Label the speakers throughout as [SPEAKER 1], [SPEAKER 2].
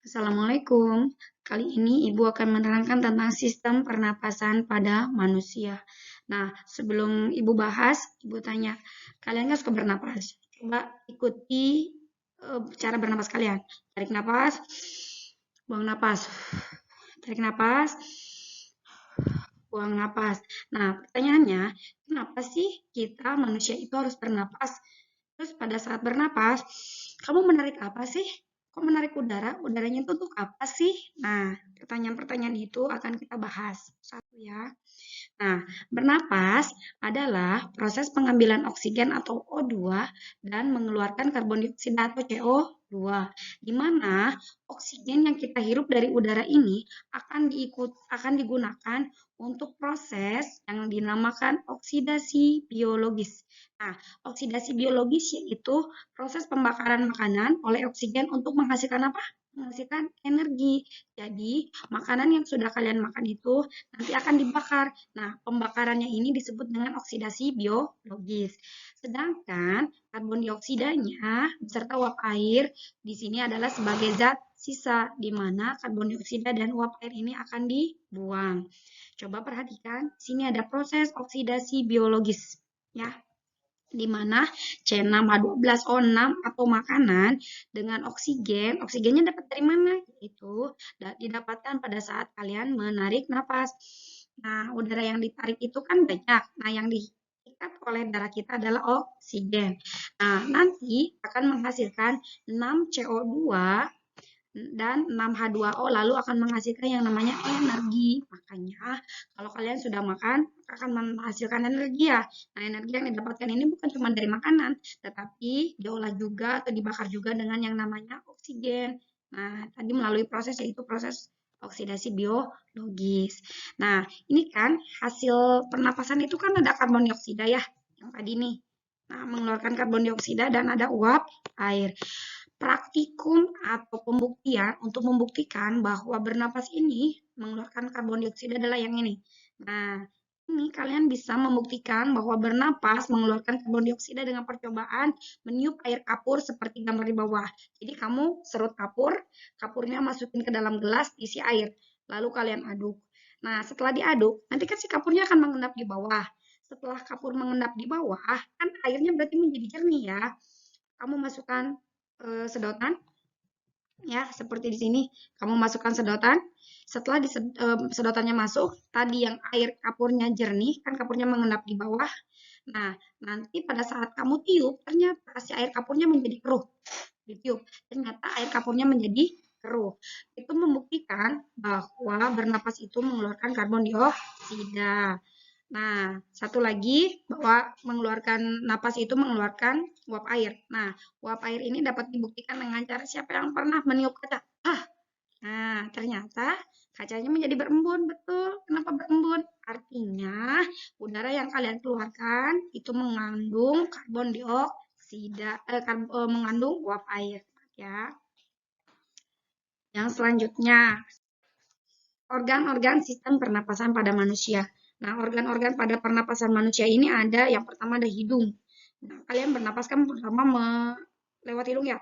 [SPEAKER 1] Assalamualaikum. Kali ini Ibu akan menerangkan tentang sistem pernapasan pada manusia. Nah, sebelum Ibu bahas, Ibu tanya, kalian kan suka bernapas? Coba ikuti cara bernapas kalian. Tarik napas, buang napas. Tarik napas, buang napas. Nah, pertanyaannya, kenapa sih kita manusia itu harus bernapas? Terus pada saat bernapas, kamu menarik apa sih? Kok menarik udara? Udaranya itu untuk apa sih? Nah, pertanyaan-pertanyaan itu akan kita bahas satu ya. Nah, bernapas adalah proses pengambilan oksigen atau O2 dan mengeluarkan karbon dioksida atau CO2, di mana oksigen yang kita hirup dari udara ini akan digunakan untuk proses yang dinamakan oksidasi biologis. Nah, oksidasi biologis yaitu proses pembakaran makanan oleh oksigen untuk menghasilkan apa? Menghasilkan energi. Jadi, makanan yang sudah kalian makan itu nanti akan dibakar. Nah, pembakarannya ini disebut dengan oksidasi biologis. Sedangkan karbon dioksidanya beserta uap air di sini adalah sebagai zat sisa, di mana karbon dioksida dan uap air ini akan dibuang. Coba perhatikan, sini ada proses oksidasi biologis, ya, di mana C6H12O6 atau makanan dengan oksigennya dapat dari mana? Itu didapatkan pada saat kalian menarik napas. Nah, udara yang ditarik itu kan banyak. Nah, yang diikat oleh darah kita adalah oksigen. Nah, nanti akan menghasilkan 6CO2 dan 6H2O lalu akan menghasilkan yang namanya energi. Makanya kalau kalian sudah makan akan menghasilkan energi ya. Nah, energi yang didapatkan ini bukan cuma dari makanan, tetapi diolah juga atau dibakar juga dengan yang namanya oksigen. Nah, tadi melalui proses yaitu proses oksidasi biologis. Nah, ini kan hasil pernapasan itu kan ada karbon dioksida ya, yang tadi nih. Nah, mengeluarkan karbon dioksida dan ada uap air. Praktikum atau pembuktian untuk membuktikan bahwa bernapas ini mengeluarkan karbon dioksida adalah yang ini. Nah, ini kalian bisa membuktikan bahwa bernapas mengeluarkan karbon dioksida dengan percobaan meniup air kapur seperti gambar di bawah. Jadi kamu serut kapur, kapurnya masukin ke dalam gelas, isi air, lalu kalian aduk. Nah, setelah diaduk, nanti kan si kapurnya akan mengendap di bawah. Setelah kapur mengendap di bawah, kan airnya berarti menjadi jernih ya. Kamu masukkan sedotan ya, seperti di sini. Kamu masukkan sedotan. Setelah sedotannya masuk, tadi yang air kapurnya jernih, kan kapurnya mengendap di bawah. Nah, nanti pada saat kamu tiup, ternyata si air kapurnya menjadi keruh. Ditiup, ternyata air kapurnya menjadi keruh. Itu membuktikan bahwa bernapas itu mengeluarkan karbon dioksida. Nah, satu lagi bahwa mengeluarkan napas itu mengeluarkan uap air. Nah, uap air ini dapat dibuktikan dengan cara siapa yang pernah meniup kaca? Nah, ternyata kacanya menjadi berembun. Betul. Kenapa berembun? Artinya udara yang kalian keluarkan itu mengandung karbon dioksida, mengandung uap air. Ya. Yang selanjutnya, organ-organ sistem pernapasan pada manusia. Nah, organ-organ pada pernapasan manusia ini ada, yang pertama ada hidung. Nah, kalian bernapas kan pertama lewat hidung ya.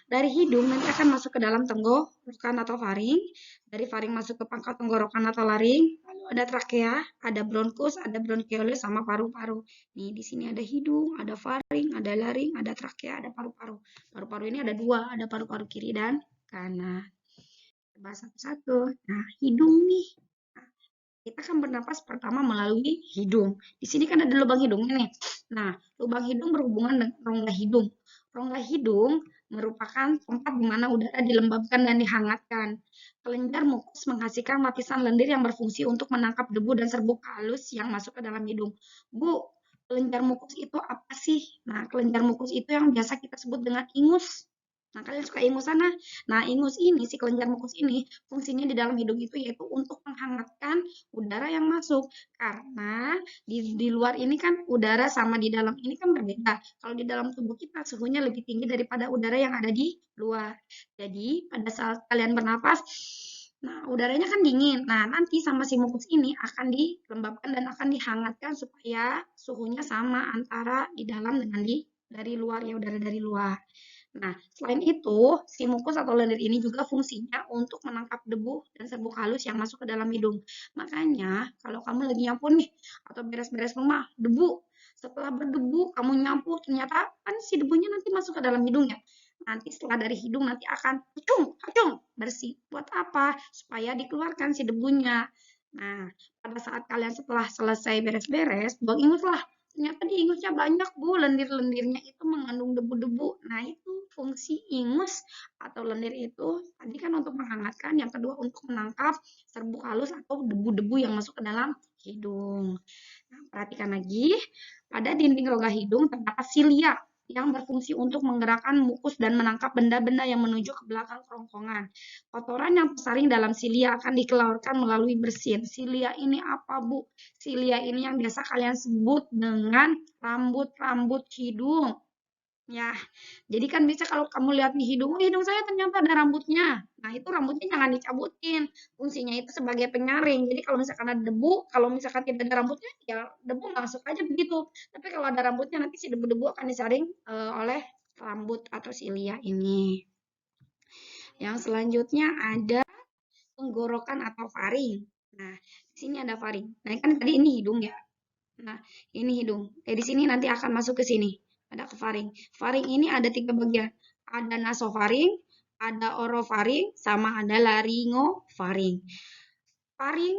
[SPEAKER 1] Dari hidung nanti akan masuk ke dalam tenggorokan atau faring. Dari faring masuk ke pangkal tenggorokan atau laring. Lalu ada trakea, ada bronkus, ada bronkiolus, sama paru-paru. Nih, di sini ada hidung, ada faring, ada laring, ada trakea, ada paru-paru. Paru-paru ini ada dua, ada paru-paru kiri dan kanan. Bahas satu-satu. Nah, hidung nih. Nah, kita kan bernapas pertama melalui hidung. Di sini kan ada lubang hidungnya nih. Nah, lubang hidung berhubungan dengan rongga hidung. Rongga hidung merupakan tempat di mana udara dilembabkan dan dihangatkan. Kelenjar mukus menghasilkan lapisan lendir yang berfungsi untuk menangkap debu dan serbuk halus yang masuk ke dalam hidung. Bu, kelenjar mukus itu apa sih? Nah, kelenjar mukus itu yang biasa kita sebut dengan ingus. Nah, kalian suka ingus sana? Nah, ingus ini, si kelenjar mukus ini, fungsinya di dalam hidung itu yaitu untuk menghangatkan udara yang masuk. Karena di luar ini kan udara sama di dalam ini kan berbeda. Kalau di dalam tubuh kita suhunya lebih tinggi daripada udara yang ada di luar. Jadi, pada saat kalian bernapas, nah udaranya kan dingin. Nah, nanti sama si mukus ini akan dilembabkan dan akan dihangatkan supaya suhunya sama antara di dalam dengan dari luar ya, udara dari luar. Nah, selain itu, si mukus atau lendir ini juga fungsinya untuk menangkap debu dan serbuk halus yang masuk ke dalam hidung. Makanya, kalau kamu lagi nyapu nih, atau beres-beres rumah, debu. Setelah berdebu, kamu nyapu, ternyata kan si debunya nanti masuk ke dalam hidung ya. Nanti setelah dari hidung nanti akan hacung, hacung, bersih. Buat apa? Supaya dikeluarkan si debunya. Nah, pada saat kalian setelah selesai beres-beres, buang inguslah. Ternyata di ingusnya banyak, Bu. Lendir-lendirnya itu mengandung debu-debu. Nah, itu fungsi ingus atau lendir itu tadi kan untuk menghangatkan, yang kedua untuk menangkap serbuk halus atau debu-debu yang masuk ke dalam hidung. Nah, perhatikan lagi, pada dinding rongga hidung terdapat silia yang berfungsi untuk menggerakkan mukus dan menangkap benda-benda yang menuju ke belakang kerongkongan. Kotoran yang tersaring dalam silia akan dikeluarkan melalui bersin. Silia ini apa, Bu? Silia ini yang biasa kalian sebut dengan rambut-rambut hidung. Ya, jadi kan bisa kalau kamu lihat di hidung, oh hidung saya ternyata ada rambutnya. Nah, itu rambutnya jangan dicabutin. Fungsinya itu sebagai penyaring. Jadi kalau misalkan ada debu, kalau misalkan tidak ada rambutnya, ya debu masuk aja begitu. Tapi kalau ada rambutnya, nanti si debu-debu akan disaring oleh rambut atau silia ini. Yang selanjutnya ada tenggorokan atau faring. Nah, di sini ada faring. Nah, kan tadi ini hidung ya. Nah, ini hidung. Di sini nanti akan masuk ke sini. Ada ke faring. Faring ini ada 3 bagian. Ada nasofaring, ada orofaring, sama ada laringofaring. Faring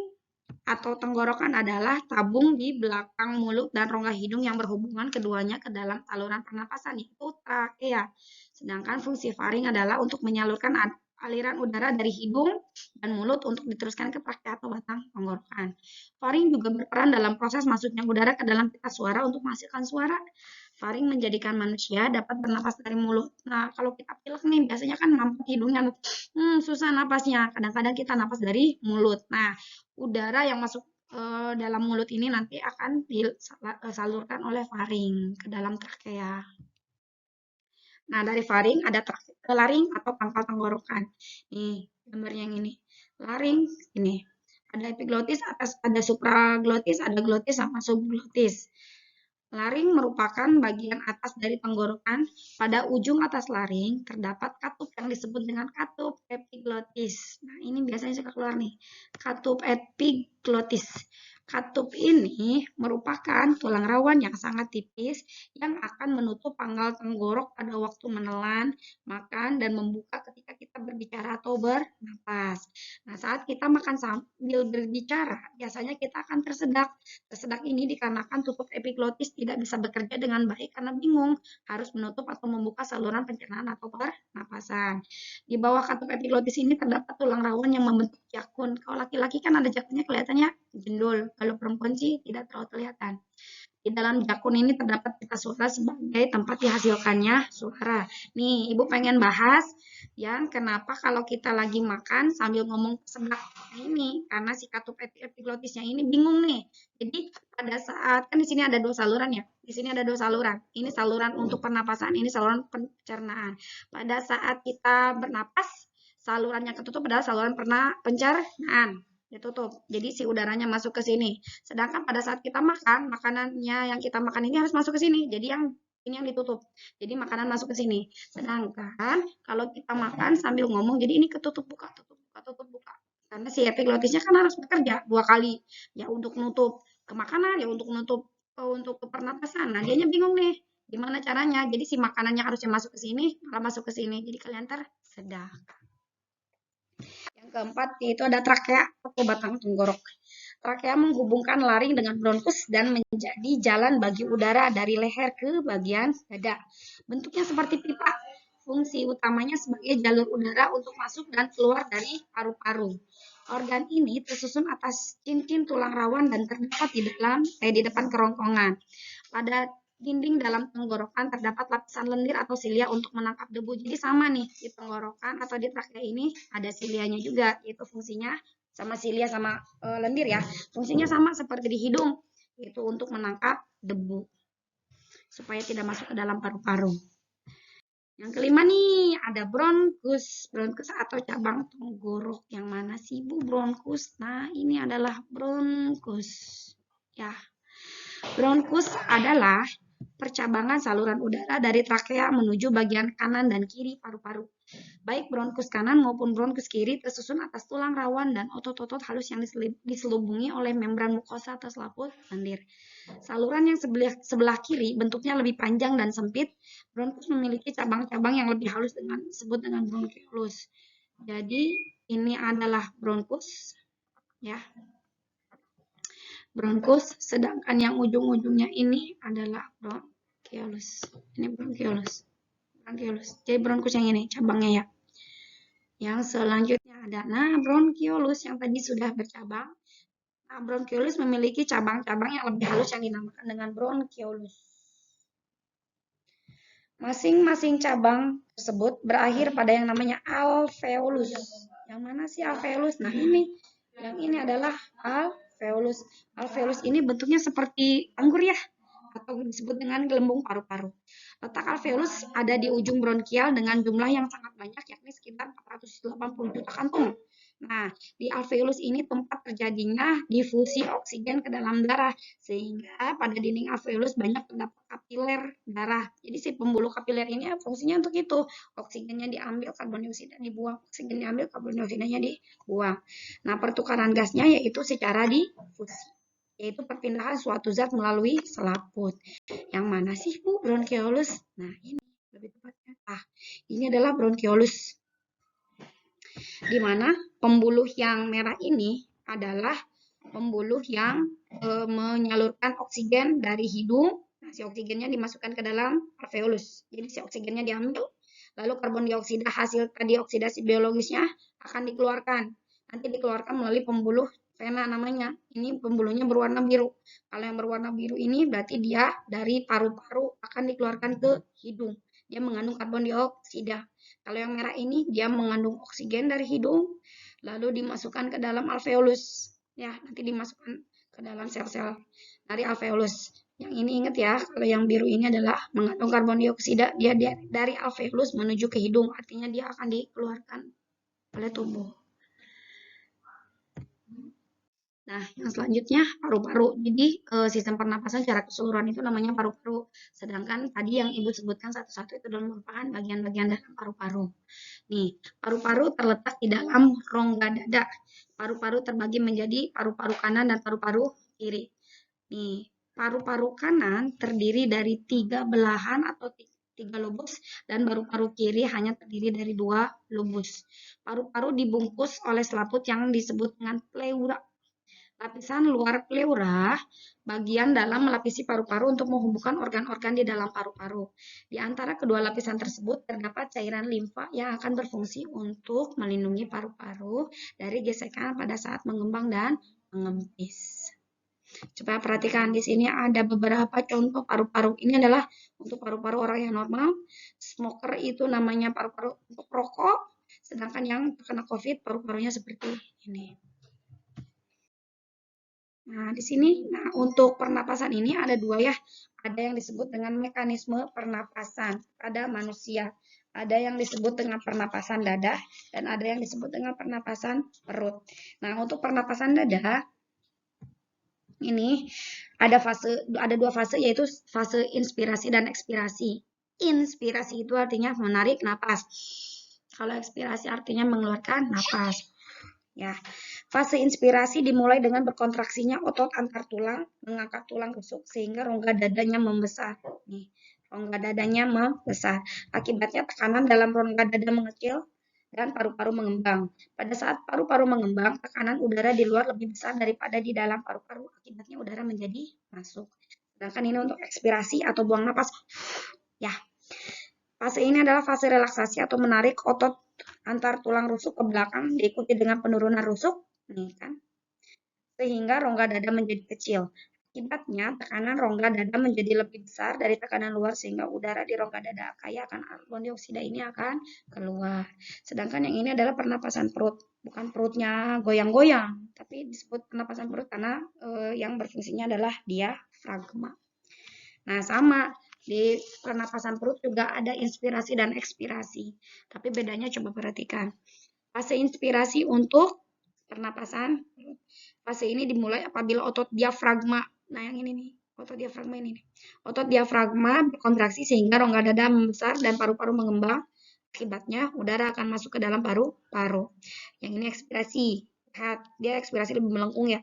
[SPEAKER 1] atau tenggorokan adalah tabung di belakang mulut dan rongga hidung yang berhubungan keduanya ke dalam saluran pernapasan, yaitu trakea. Sedangkan fungsi faring adalah untuk menyalurkan aliran udara dari hidung dan mulut untuk diteruskan ke trakea atau batang tenggorokan. Faring juga berperan dalam proses masuknya udara ke dalam pita suara untuk menghasilkan suara. Faring menjadikan manusia dapat bernapas dari mulut. Nah, kalau kita pilek nih, biasanya kan nampak hidungnya, susah napasnya. Kadang-kadang kita napas dari mulut. Nah, udara yang masuk dalam mulut ini nanti akan disalurkan oleh faring ke dalam trakea. Nah, dari faring ada laring atau pangkal tenggorokan. Nih, gambar yang ini. Laring ini. Ada epiglotis, atas ada supraglotis, ada glotis sama subglotis. Laring merupakan bagian atas dari tenggorokan. Pada ujung atas laring terdapat katup yang disebut dengan katup epiglotis. Nah, ini biasanya suka keluar nih. Katup epiglotis. Katup ini merupakan tulang rawan yang sangat tipis yang akan menutup pangkal tenggorok pada waktu menelan, makan, dan membuka ketika kita berbicara atau bernapas. Nah, saat kita makan sambil berbicara, biasanya kita akan tersedak. Tersedak ini dikarenakan tutup epiglotis tidak bisa bekerja dengan baik karena bingung harus menutup atau membuka saluran pencernaan atau pernapasan. Di bawah katup epiglotis ini terdapat tulang rawan yang membentuk jakun. Kalau laki-laki kan ada jakunnya kelihatannya jendul, kalau perempuan sih tidak terlalu kelihatan. Di dalam jakun ini terdapat pita suara sebagai tempat dihasilkannya suara. Nih, Ibu pengen bahas yang kenapa kalau kita lagi makan sambil ngomong tersedak. Nah, ini karena si katup epiglotisnya ini bingung nih. Jadi pada saat kan di sini ada 2 saluran ya. Di sini ada 2 saluran. Ini saluran untuk pernapasan, ini saluran pencernaan. Pada saat kita bernapas, salurannya ketutup adalah saluran pencernaan ditutup. Jadi si udaranya masuk ke sini. Sedangkan pada saat kita makan, makanannya yang kita makan ini harus masuk ke sini. Jadi yang ini yang ditutup. Jadi makanan masuk ke sini. Sedangkan kalau kita makan sambil ngomong, jadi ini ketutup buka, tutup buka, tutup buka. Karena si epiglotisnya kan harus bekerja 2 kali. Ya untuk nutup ke makanan, ya untuk nutup untuk ke pernapasan. Nah, dianya bingung nih. Gimana caranya? Jadi si makanannya harusnya masuk ke sini, malah masuk ke sini. Jadi kalian tersedak. Yang keempat yaitu ada trakea atau batang tenggorok. Trakea menghubungkan laring dengan bronkus dan menjadi jalan bagi udara dari leher ke bagian dada. Bentuknya seperti pipa. Fungsi utamanya sebagai jalur udara untuk masuk dan keluar dari paru-paru. Organ ini tersusun atas cincin tulang rawan dan terdapat di depan kerongkongan. Pada dinding dalam tenggorokan terdapat lapisan lendir atau silia untuk menangkap debu. Jadi sama nih di tenggorokan atau di trakea ini ada silianya juga. Itu fungsinya sama silia sama lendir ya. Fungsinya sama seperti di hidung, itu untuk menangkap debu supaya tidak masuk ke dalam paru-paru. Yang kelima nih ada bronkus. Bronkus atau cabang tenggorok. Yang mana sih Bu bronkus? Nah, ini adalah bronkus. Ya. Bronkus adalah percabangan saluran udara dari trakea menuju bagian kanan dan kiri paru-paru. Baik bronkus kanan maupun bronkus kiri tersusun atas tulang rawan dan otot-otot halus yang diselubungi oleh membran mukosa atau selaput lendir. Saluran yang sebelah kiri bentuknya lebih panjang dan sempit. Bronkus memiliki cabang-cabang yang lebih halus disebut dengan bronkiolus. Jadi ini adalah bronkus, ya. Bronkus, sedangkan yang ujung-ujungnya ini adalah bronkiolus. Ini bronkiolus. Jadi bronkus yang ini cabangnya ya. Yang selanjutnya ada bronkiolus yang tadi sudah bercabang. Bronkiolus memiliki cabang-cabang yang lebih halus yang dinamakan dengan bronkiolus. Masing-masing cabang tersebut berakhir pada yang namanya alveolus. Yang mana sih alveolus? Nah ini, yang ini adalah alveolus. Alveolus ini bentuknya seperti anggur ya, atau disebut dengan gelembung paru-paru. Letak alveolus ada di ujung bronkial dengan jumlah yang sangat banyak, yakni sekitar 480 juta kantung. Nah, di alveolus ini tempat terjadinya difusi oksigen ke dalam darah, sehingga pada dinding alveolus banyak terdapat kapiler darah. Jadi si pembuluh kapiler ini fungsinya untuk itu. Oksigennya diambil, karbon dioksida dibuang. Oksigen diambil, karbon dioksidanya dibuang. Nah, pertukaran gasnya yaitu secara difusi, yaitu perpindahan suatu zat melalui selaput. Yang mana sih Bu bronkiolus? Nah, ini lebih tepatnya. Ini adalah bronkiolus. Di mana pembuluh yang merah ini adalah pembuluh yang menyalurkan oksigen dari hidung. Nah, si oksigennya dimasukkan ke dalam alveolus. Jadi si oksigennya diambil, lalu karbon dioksida hasil tadi oksidasi biologisnya akan dikeluarkan. Nanti dikeluarkan melalui pembuluh vena namanya. Ini pembuluhnya berwarna biru. Kalau yang berwarna biru ini berarti dia dari paru-paru akan dikeluarkan ke hidung. Dia mengandung karbon dioksida. Kalau yang merah ini dia mengandung oksigen dari hidung, lalu dimasukkan ke dalam alveolus. Ya, nanti dimasukkan ke dalam sel-sel dari alveolus. Yang ini ingat ya, kalau yang biru ini adalah mengandung karbon dioksida, dia dari alveolus menuju ke hidung, artinya dia akan dikeluarkan oleh tubuh. Nah, yang selanjutnya paru-paru. Jadi sistem pernapasan secara keseluruhan itu namanya paru-paru. Sedangkan tadi yang Ibu sebutkan satu-satu itu adalah merupakan bagian-bagian dalam paru-paru. Nih, paru-paru terletak di dalam rongga dada. Paru-paru terbagi menjadi paru-paru kanan dan paru-paru kiri. Nih, paru-paru kanan terdiri dari 3 belahan atau 3 lobus dan paru-paru kiri hanya terdiri dari 2 lobus. Paru-paru dibungkus oleh selaput yang disebut dengan pleura. Lapisan luar pleura bagian dalam melapisi paru-paru untuk menghubungkan organ-organ di dalam paru-paru. Di antara kedua lapisan tersebut terdapat cairan limfa yang akan berfungsi untuk melindungi paru-paru dari gesekan pada saat mengembang dan mengempis. Coba perhatikan di sini ada beberapa contoh paru-paru. Ini adalah untuk paru-paru orang yang normal. Smoker itu namanya paru-paru untuk rokok, sedangkan yang terkena COVID paru-parunya seperti ini. Nah, di sini, untuk pernapasan ini ada 2 ya. Ada yang disebut dengan mekanisme pernapasan pada manusia. Ada yang disebut dengan pernapasan dada dan ada yang disebut dengan pernapasan perut. Nah, untuk pernapasan dada ini ada 2 fase yaitu fase inspirasi dan ekspirasi. Inspirasi itu artinya menarik napas. Kalau ekspirasi artinya mengeluarkan napas. Ya, fase inspirasi dimulai dengan berkontraksinya otot antar tulang, mengangkat tulang rusuk sehingga rongga dadanya membesar. Nih, rongga dadanya membesar. Akibatnya tekanan dalam rongga dada mengecil dan paru-paru mengembang. Pada saat paru-paru mengembang, tekanan udara di luar lebih besar daripada di dalam paru-paru. Akibatnya udara menjadi masuk. Sedangkan ini untuk ekspirasi atau buang napas. Ya. Fase ini adalah fase relaksasi atau menarik otot antar tulang rusuk ke belakang diikuti dengan penurunan rusuk, nih kan, sehingga rongga dada menjadi kecil. Akibatnya tekanan rongga dada menjadi lebih besar dari tekanan luar sehingga udara di rongga dada kaya akan karbon dioksida ini akan keluar. Sedangkan yang ini adalah pernapasan perut, bukan perutnya goyang-goyang, tapi disebut pernapasan perut karena yang berfungsinya adalah diafragma. Nah, sama di pernapasan perut juga ada inspirasi dan ekspirasi. Tapi bedanya coba perhatikan. Fase inspirasi untuk pernapasan perut. Fase ini dimulai apabila otot diafragma. Nah, yang ini nih. Otot diafragma ini. Otot diafragma berkontraksi sehingga rongga dada membesar dan paru-paru mengembang. Akibatnya udara akan masuk ke dalam paru-paru. Yang ini ekspirasi. Lihat, dia ekspirasi lebih melengkung ya.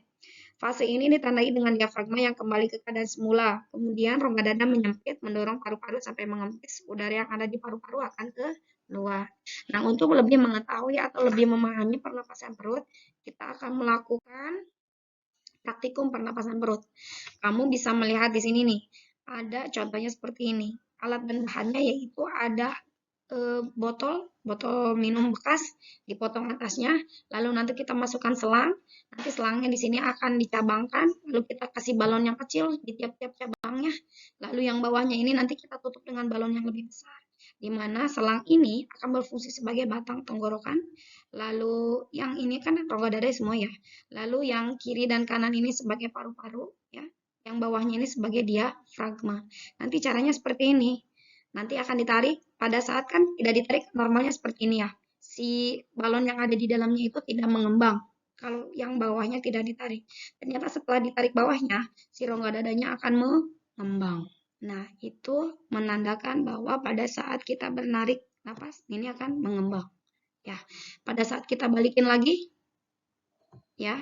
[SPEAKER 1] Fase ini ditandai dengan diafragma yang kembali ke keadaan semula. Kemudian rongga dada menyempit, mendorong paru-paru sampai mengempis. Udara yang ada di paru-paru akan keluar. Nah, untuk lebih mengetahui atau lebih memahami pernapasan perut, kita akan melakukan praktikum pernapasan perut. Kamu bisa melihat di sini nih, ada contohnya seperti ini. Alat dan bahannya yaitu ada botol minum bekas, dipotong atasnya, lalu nanti kita masukkan selang, nanti selangnya di sini akan dicabangkan, lalu kita kasih balon yang kecil di tiap-tiap cabangnya, lalu yang bawahnya ini nanti kita tutup dengan balon yang lebih besar, di mana selang ini akan berfungsi sebagai batang tenggorokan, lalu yang ini kan rongga dada semua ya, lalu yang kiri dan kanan ini sebagai paru-paru, ya, yang bawahnya ini sebagai diafragma. Nanti caranya seperti ini. Nanti akan ditarik, pada saat kan tidak ditarik normalnya seperti ini ya. Si balon yang ada di dalamnya itu tidak mengembang. Kalau yang bawahnya tidak ditarik. Ternyata setelah ditarik bawahnya, si rongga dadanya akan mengembang. Nah, itu menandakan bahwa pada saat kita bernarik napas, ini akan mengembang. Ya, pada saat kita balikin lagi, ya,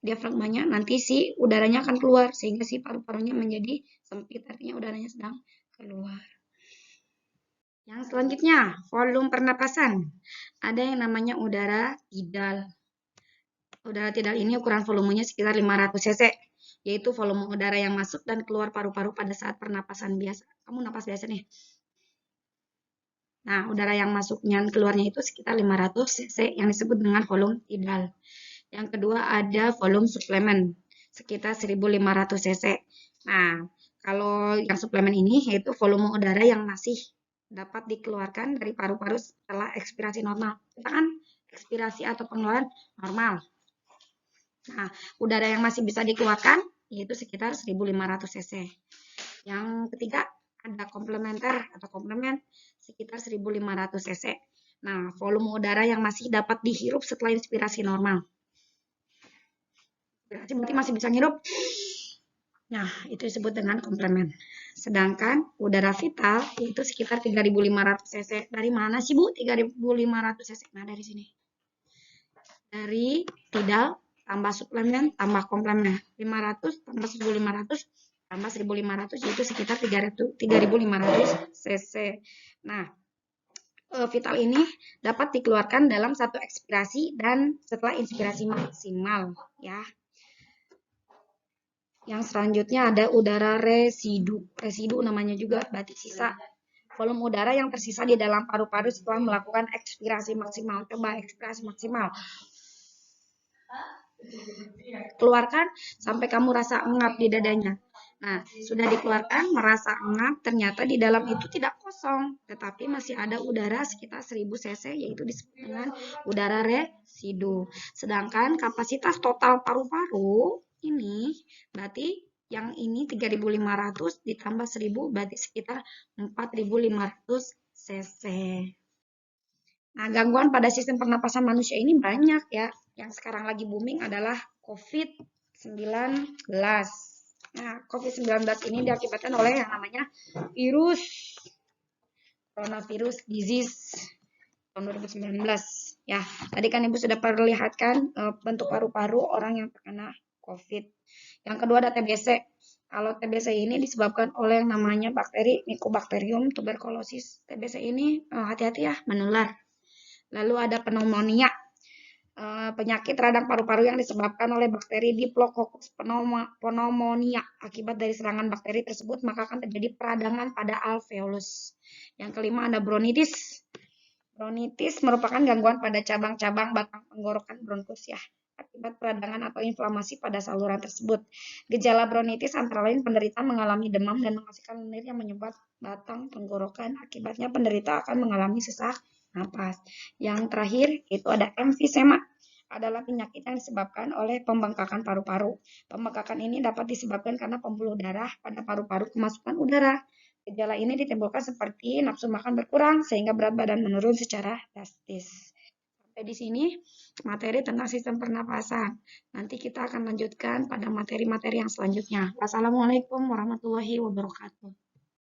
[SPEAKER 1] diafragmanya, nanti si udaranya akan keluar, sehingga si paru-parunya menjadi sempit, artinya udaranya sedang keluar. Yang selanjutnya, volume pernapasan. Ada yang namanya udara tidal. Udara tidal ini ukuran volumenya sekitar 500 cc, yaitu volume udara yang masuk dan keluar paru-paru pada saat pernapasan biasa. Kamu napas biasa nih. Nah, udara yang masuknya dan keluarnya itu sekitar 500 cc yang disebut dengan volume tidal. Yang kedua ada volume suplemen, sekitar 1500 cc. Nah, kalau yang suplemen ini yaitu volume udara yang masih dapat dikeluarkan dari paru-paru setelah ekspirasi normal. Kita kan ekspirasi atau pengeluaran normal. Nah, udara yang masih bisa dikeluarkan yaitu sekitar 1500 cc. Yang ketiga ada komplementer atau komplemen sekitar 1500 cc. Nah, volume udara yang masih dapat dihirup setelah inspirasi normal. Berarti masih bisa ngirup. Nah, itu disebut dengan komplemen. Sedangkan udara vital itu sekitar 3500 cc. Dari mana sih, Bu? 3500 cc. Nah, dari sini. Dari tidal tambah suplemen tambah komplemen. 500 tambah 1500 tambah 1500 yaitu sekitar 3500 cc. Nah, vital ini dapat dikeluarkan dalam satu ekspirasi dan setelah inspirasi maksimal, ya. Yang selanjutnya ada udara residu. Residu namanya juga berarti sisa. Volume udara yang tersisa di dalam paru-paru setelah melakukan ekspirasi maksimal. Coba ekspirasi maksimal. Keluarkan sampai kamu rasa engap di dadanya. Nah, sudah dikeluarkan, merasa engap, ternyata di dalam itu tidak kosong, tetapi masih ada udara sekitar 1000 cc, yaitu disebut dengan udara residu. Sedangkan kapasitas total paru-paru ini berarti yang ini 3500 ditambah 1000 berarti sekitar 4500 cc. Nah, gangguan pada sistem pernapasan manusia ini banyak ya. Yang sekarang lagi booming adalah COVID-19. Nah, COVID-19 ini diakibatkan oleh yang namanya virus coronavirus disease tahun 2019. Ya, tadi kan Ibu sudah perlihatkan bentuk paru-paru orang yang terkena COVID. Yang kedua ada TBC. Kalau TBC ini disebabkan oleh yang namanya bakteri Mycobacterium tuberculosis. TBC ini hati-hati ya, menular. Lalu ada pneumonia. Penyakit radang paru-paru yang disebabkan oleh bakteri Diplococcus pneumonia. Akibat dari serangan bakteri tersebut, maka akan terjadi peradangan pada alveolus. Yang kelima ada bronkitis. Bronkitis merupakan gangguan pada cabang-cabang batang tenggorokan bronkus ya, akibat peradangan atau inflamasi pada saluran tersebut. Gejala bronkitis antara lain penderita mengalami demam dan menghasilkan lendir yang menyebabkan batang tenggorokan. Akibatnya penderita akan mengalami sesak napas. Yang terakhir itu ada emfisema, adalah penyakit yang disebabkan oleh pembengkakan paru-paru. Pembengkakan ini dapat disebabkan karena pembuluh darah pada paru-paru kemasukan udara. Gejala ini ditimbulkan seperti nafsu makan berkurang sehingga berat badan menurun secara drastis. Sampai di sini materi tentang sistem pernapasan. Nanti kita akan lanjutkan pada materi-materi yang selanjutnya. Wassalamualaikum warahmatullahi wabarakatuh.